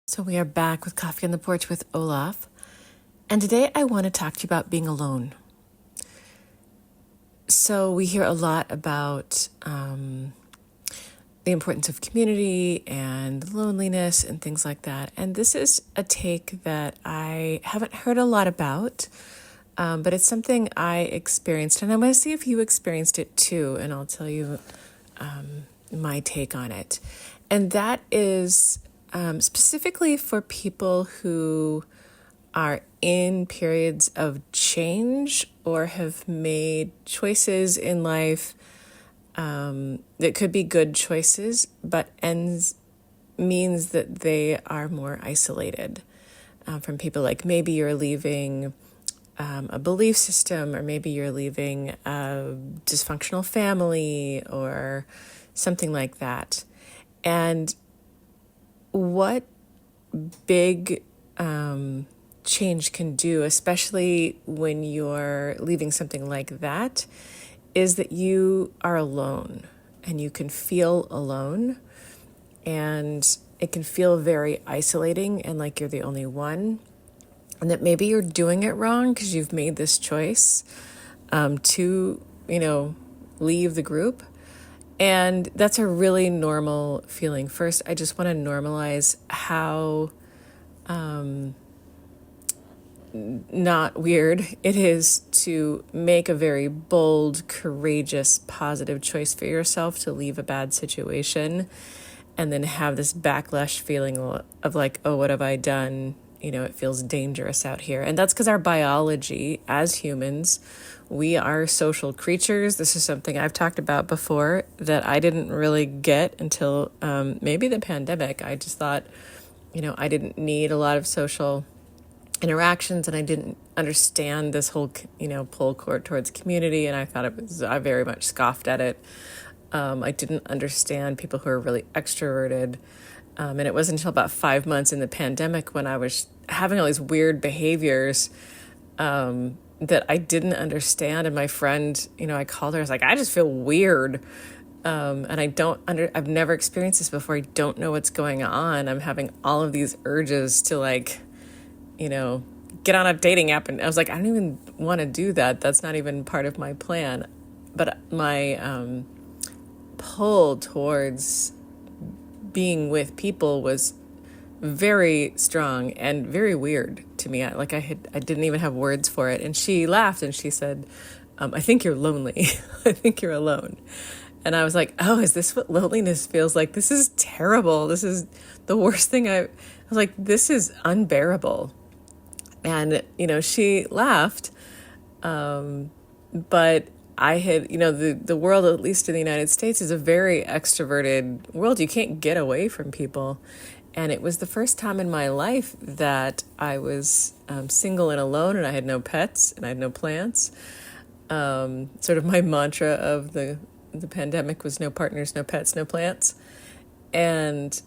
So we are back with Coffee on the Porch with Olaf. And today I want to talk to you about being alone. So we hear a lot about the importance of community and loneliness and things like that. And this is a take that I haven't heard a lot about, but it's something I experienced. And I'm going to see if you experienced it too, and I'll tell you my take on it. And that is specifically for people who are in periods of change or have made choices in life that could be good choices, but means that they are more isolated from people. Like maybe you're leaving a belief system, or maybe you're leaving a dysfunctional family or something like that. And what big change can do, especially when you're leaving something like that, is that you are alone and you can feel alone, and it can feel very isolating and like you're the only one, and that maybe you're doing it wrong because you've made this choice to, leave the group. And that's a really normal feeling. First, I just want to normalize how not weird it is to make a very bold, courageous, positive choice for yourself to leave a bad situation and then have this backlash feeling of like, oh, what have I done? It feels dangerous out here. And that's because our biology as humans, we are social creatures. This is something I've talked about before that I didn't really get until maybe the pandemic. I just thought, I didn't need a lot of social interactions, and I didn't understand this whole, pull towards community. And I thought I very much scoffed at it. I didn't understand people who are really extroverted. And it wasn't until about 5 months in the pandemic when I was having all these weird behaviors that I didn't understand. And my friend, I called her, I was like, I just feel weird. And I've never experienced this before. I don't know what's going on. I'm having all of these urges to get on a dating app. And I was like, I don't even want to do that. That's not even part of my plan. But my pull towards being with people was very strong and very weird to me. I didn't even have words for it. And she laughed and she said, I think you're lonely. I think you're alone. And I was like, oh, is this what loneliness feels like? This is terrible. This is the worst thing. I was like, this is unbearable. And, she laughed. But I had, the world, at least in the United States, is a very extroverted world. You can't get away from people. And it was the first time in my life that I was single and alone, and I had no pets and I had no plants. Sort of my mantra of the pandemic was no partners, no pets, no plants. And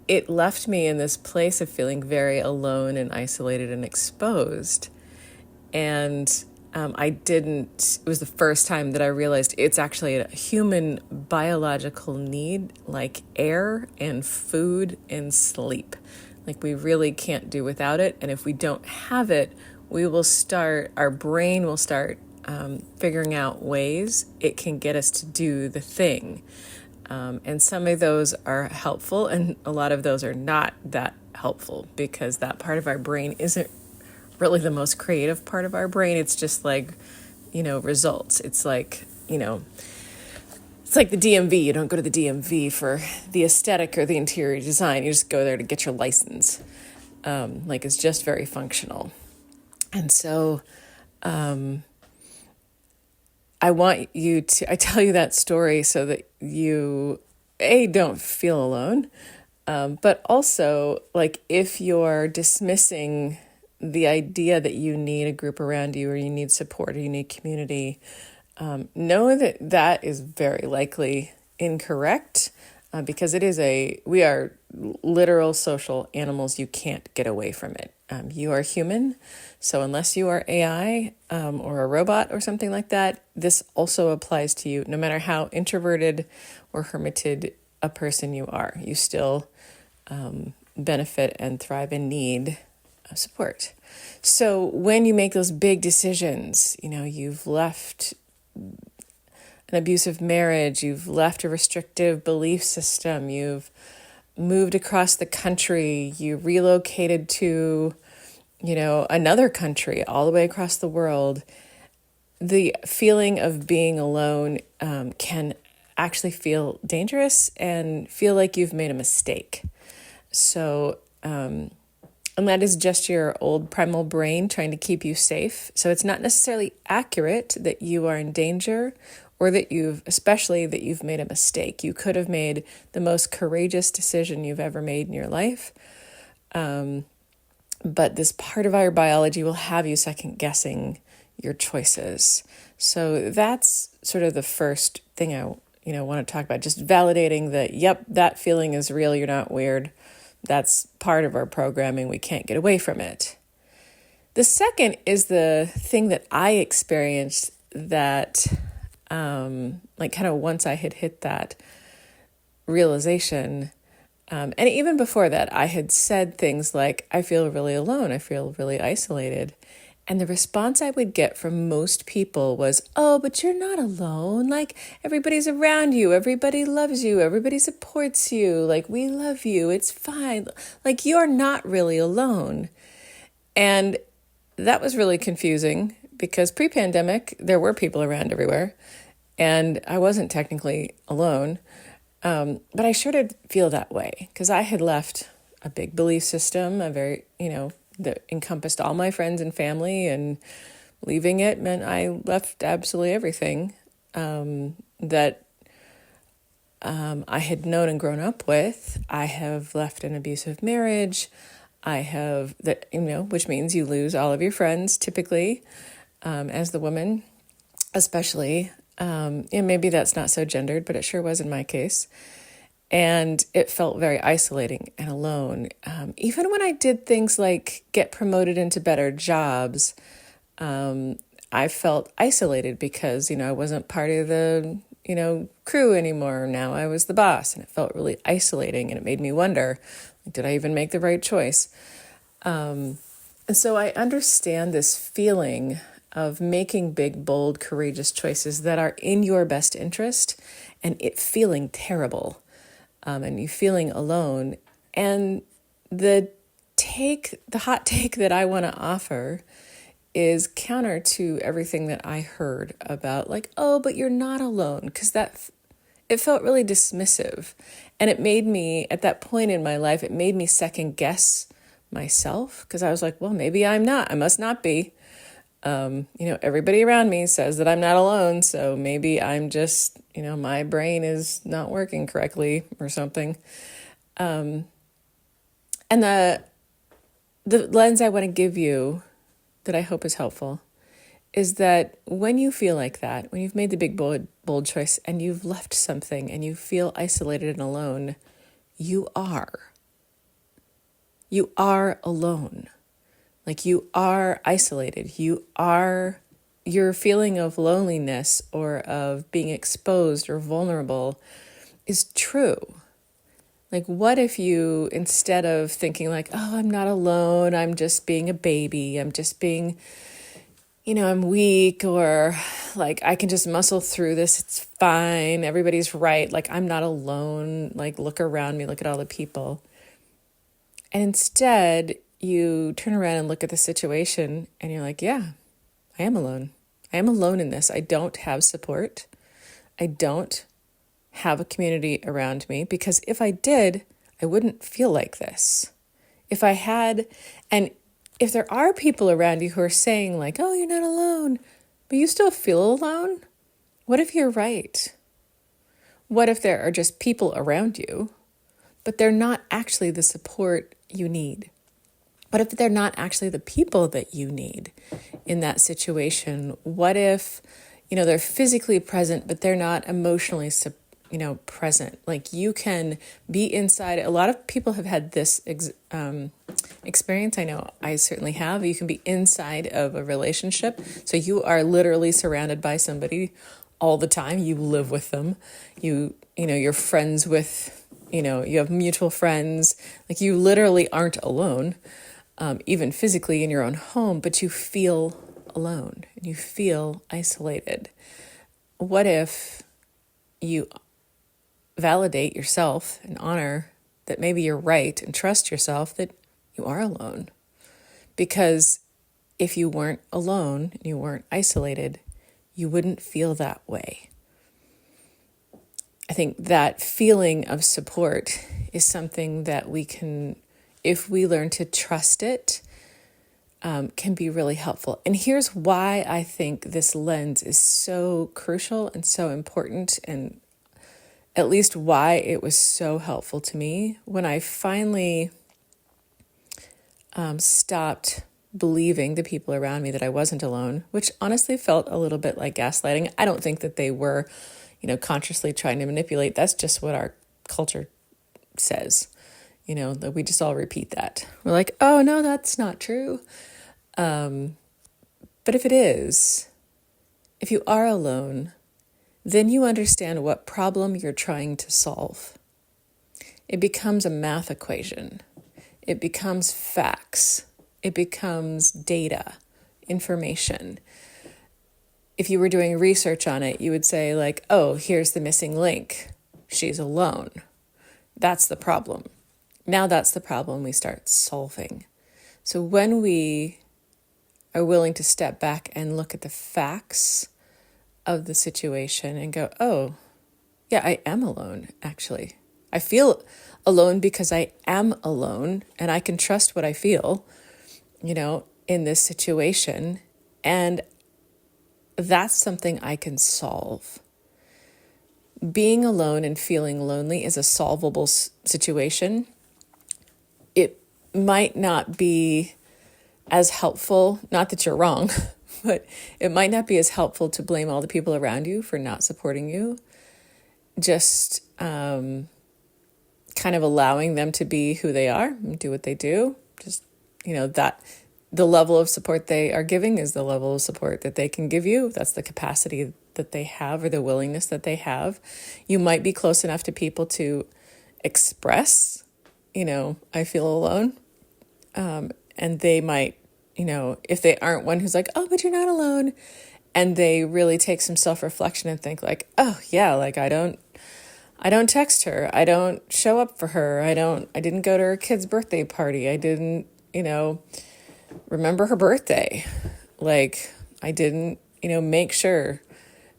it left me in this place of feeling very alone and isolated and exposed. And it was the first time that I realized it's actually a human biological need, like air and food and sleep. Like we really can't do without it. And if we don't have it, our brain will start figuring out ways it can get us to do the thing. And some of those are helpful, and a lot of those are not that helpful because that part of our brain isn't really the most creative part of our brain. It's just like, results. It's like, it's like the DMV. You don't go to the DMV for the aesthetic or the interior design. You just go there to get your license. It's just very functional. And so I tell you that story so that you, don't feel alone, but also, if you're dismissing the idea that you need a group around you, or you need support, or you need community, know that is very likely incorrect, because we are literal social animals. You can't get away from it. You are human. So unless you are AI or a robot or something like that, this also applies to you. No matter how introverted or hermited a person you are, you still benefit and thrive and need support. So when you make those big decisions, you've left an abusive marriage, you've left a restrictive belief system, you've moved across the country, you relocated to, another country all the way across the world, the feeling of being alone can actually feel dangerous and feel like you've made a mistake. So, and that is just your old primal brain trying to keep you safe. So it's not necessarily accurate that you are in danger or that especially that you've made a mistake. You could have made the most courageous decision you've ever made in your life. But this part of our biology will have you second guessing your choices. So that's sort of the first thing I want to talk about, just validating that, yep, that feeling is real. You're not weird. That's part of our programming. We can't get away from it. The second is the thing that I experienced that, kind of once I had hit that realization, and even before that, I had said things like, I feel really alone. I feel really isolated. And the response I would get from most people was, oh, but you're not alone. Like, everybody's around you. Everybody loves you. Everybody supports you. Like, we love you. It's fine. Like, you're not really alone. And that was really confusing because pre-pandemic, there were people around everywhere. And I wasn't technically alone. But I sure did feel that way because I had left a big belief system, a very, that encompassed all my friends and family, and leaving it meant I left absolutely everything that I had known and grown up with. I have left an abusive marriage. I have that, which means you lose all of your friends typically, as the woman, especially. And maybe that's not so gendered, but it sure was in my case. And it felt very isolating and alone. Even when I did things like get promoted into better jobs, I felt isolated because, I wasn't part of the, crew anymore. Now I was the boss, and it felt really isolating, and it made me wonder, did I even make the right choice? And so I understand this feeling of making big, bold, courageous choices that are in your best interest and it feeling terrible. And you feeling alone. And the hot take that I want to offer is counter to everything that I heard about, like, oh, but you're not alone, because it felt really dismissive. And it made me, at that point in my life, it made me second guess myself, because I was like, well, maybe I'm not. I must not be. Everybody around me says that I'm not alone, so maybe I'm just, my brain is not working correctly or something. And the lens I want to give you that I hope is helpful is that when you feel like that, when you've made the big, bold choice and you've left something and you feel isolated and alone, you are alone. Like, you are isolated. Your feeling of loneliness or of being exposed or vulnerable is true. Like, what if you, instead of thinking like, oh, I'm not alone, I'm just being a baby, I'm just being, I'm weak, or like, I can just muscle through this, it's fine, everybody's right, like, I'm not alone, like, look around me, look at all the people. And instead, you turn around and look at the situation and you're like, yeah, I am alone. I am alone in this. I don't have support. I don't have a community around me, because if I did, I wouldn't feel like this. If I had, and if there are people around you who are saying like, oh, you're not alone, but you still feel alone, what if you're right? What if there are just people around you, but they're not actually the support you need? What if they're not actually the people that you need in that situation? What if, they're physically present, but they're not emotionally, present? Like, you can be inside. A lot of people have had this experience. I know I certainly have. You can be inside of a relationship. So you are literally surrounded by somebody all the time. You live with them. You're friends with you have mutual friends, like you literally aren't alone, even physically in your own home, but you feel alone and you feel isolated. What if you validate yourself and honor that maybe you're right and trust yourself that you are alone? Because if you weren't alone and you weren't isolated, you wouldn't feel that way. I think that feeling of support is something that we can, if we learn to trust it, can be really helpful. And here's why I think this lens is so crucial and so important, and at least why it was so helpful to me when I finally stopped believing the people around me that I wasn't alone, which honestly felt a little bit like gaslighting. I don't think that they were, consciously trying to manipulate. That's just what our culture says, that we just all repeat that. We're like, oh, no, that's not true. But if it is, if you are alone, then you understand what problem you're trying to solve. It becomes a math equation. It becomes facts. It becomes data, information. If you were doing research on it, you would say like, oh, here's the missing link. She's alone. That's the problem. Now that's the problem we start solving. So when we are willing to step back and look at the facts of the situation and go, oh, yeah, I am alone, actually. I feel alone because I am alone and I can trust what I feel, in this situation. And that's something I can solve. Being alone and feeling lonely is a solvable situation. It might not be as helpful, not that you're wrong, but it might not be as helpful to blame all the people around you for not supporting you. Just kind of allowing them to be who they are and do what they do. Just, that the level of support they are giving is the level of support that they can give you. That's the capacity that they have or the willingness that they have. You might be close enough to people to express, I feel alone. And they might, if they aren't one who's like, oh, but you're not alone. And they really take some self-reflection and think like, oh yeah, like I don't text her. I don't show up for her. I didn't go to her kid's birthday party. I didn't, remember her birthday. Like I didn't, make sure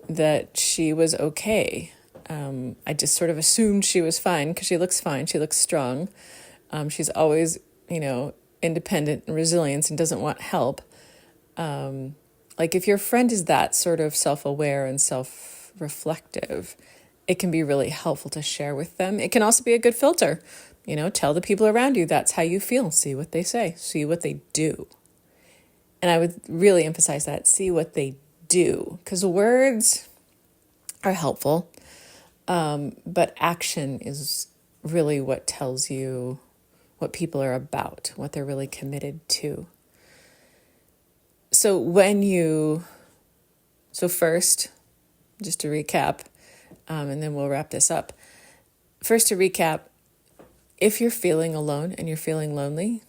that she was okay. I just sort of assumed she was fine because she looks fine. She looks strong. She's always, independent and resilient and doesn't want help. Like if your friend is that sort of self-aware and self-reflective, it can be really helpful to share with them. It can also be a good filter. Tell the people around you that's how you feel. See what they say. See what they do. And I would really emphasize that. See what they do. Because words are helpful. But action is really what tells you what people are about, what they're really committed to. So first, just to recap, and then we'll wrap this up. First, to recap, if you're feeling alone and you're feeling lonely,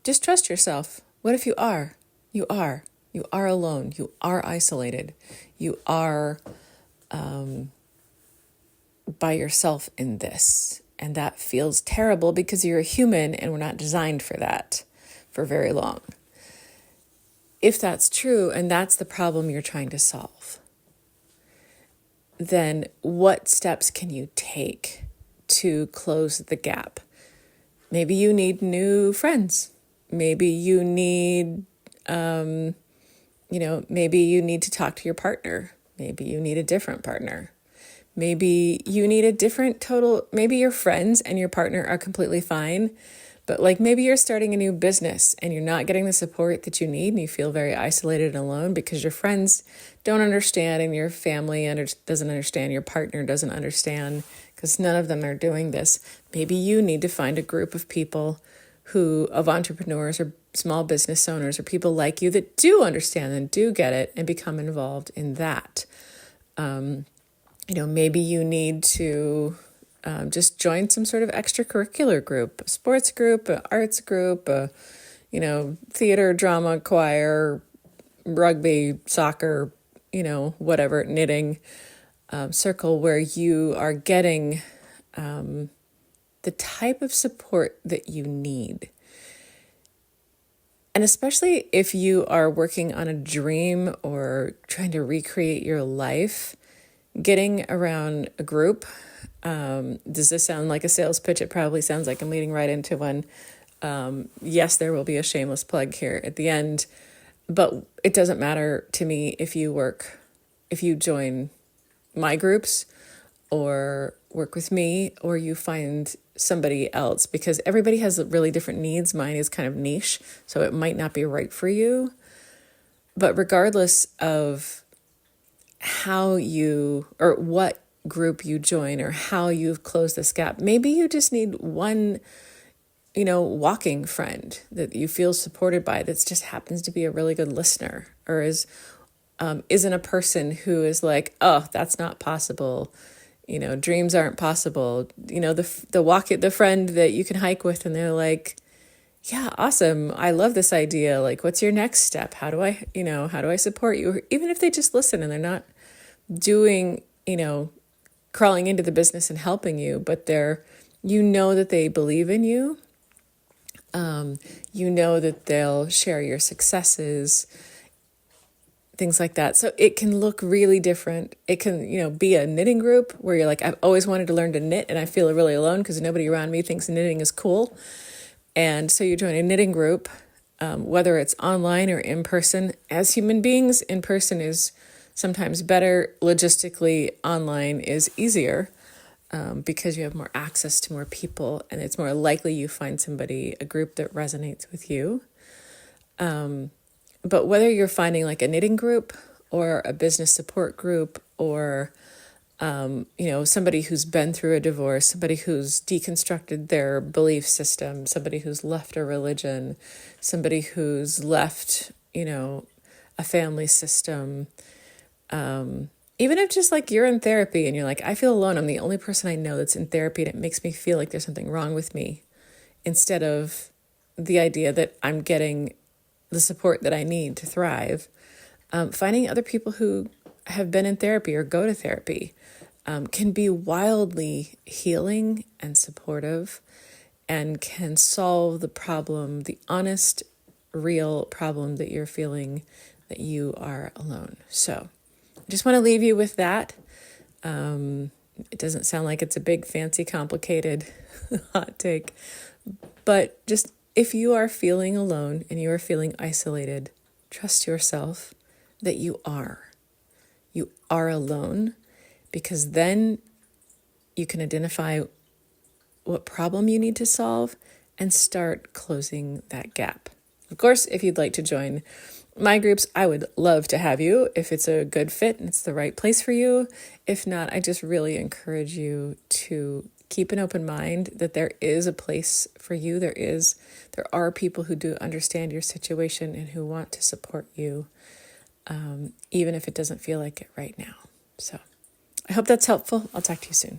just trust yourself. What if you are? You are. You are alone. You are isolated. You are by yourself in this. And that feels terrible because you're a human and we're not designed for that for very long. If that's true and that's the problem you're trying to solve, then what steps can you take to close the gap? Maybe you need new friends. Maybe you need, maybe you need to talk to your partner. Maybe you need a different partner. Maybe you need a different total, maybe your friends and your partner are completely fine, but like maybe you're starting a new business and you're not getting the support that you need and you feel very isolated and alone because your friends don't understand and your family doesn't understand, your partner doesn't understand because none of them are doing this. Maybe you need to find a group of people of entrepreneurs or small business owners or people like you that do understand and do get it and become involved in that. Maybe you need to just join some sort of extracurricular group, a sports group, an arts group, theater, drama, choir, rugby, soccer, whatever, knitting circle where you are getting the type of support that you need. And especially if you are working on a dream or trying to recreate your life, getting around a group. Does this sound like a sales pitch? It probably sounds like I'm leading right into one. Yes, there will be a shameless plug here at the end, but it doesn't matter to me if you join my groups or work with me or you find somebody else, because everybody has really different needs. Mine is kind of niche, so it might not be right for you. But regardless of how you or what group you join or how you've closed this gap, maybe you just need one walking friend that you feel supported by that just happens to be a really good listener, or isn't a person who is like, oh, that's not possible, dreams aren't possible, the friend that you can hike with and they're like, yeah, awesome, I love this idea, like, what's your next step, how do I support you? Or even if they just listen and they're not doing crawling into the business and helping you, but that they believe in you. That they'll share your successes, things like that. So it can look really different. It can, be a knitting group where you're like, I've always wanted to learn to knit and I feel really alone because nobody around me thinks knitting is cool. And so you join a knitting group, whether it's online or in person. As human beings, in person is sometimes better. Logistically, online is easier. Because you have more access to more people and it's more likely you find a group that resonates with you. But whether you're finding like a knitting group or a business support group or, somebody who's been through a divorce, somebody who's deconstructed their belief system, somebody who's left a religion, somebody who's left, a family system, even if just like you're in therapy and you're like, I feel alone, I'm the only person I know that's in therapy and it makes me feel like there's something wrong with me, instead of the idea that I'm getting the support that I need to thrive. Finding other people who have been in therapy or go to therapy can be wildly healing and supportive and can solve the problem, the honest, real problem that you're feeling that you are alone. So I just want to leave you with that. It doesn't sound like it's a big, fancy, complicated hot take, but just if you are feeling alone and you are feeling isolated, trust yourself that you are. You are alone, because then you can identify what problem you need to solve and start closing that gap. Of course, if you'd like to join my groups, I would love to have you if it's a good fit and it's the right place for you. If not, I just really encourage you to keep an open mind that there is a place for you. There are people who do understand your situation and who want to support you, even if it doesn't feel like it right now. So I hope that's helpful. I'll talk to you soon.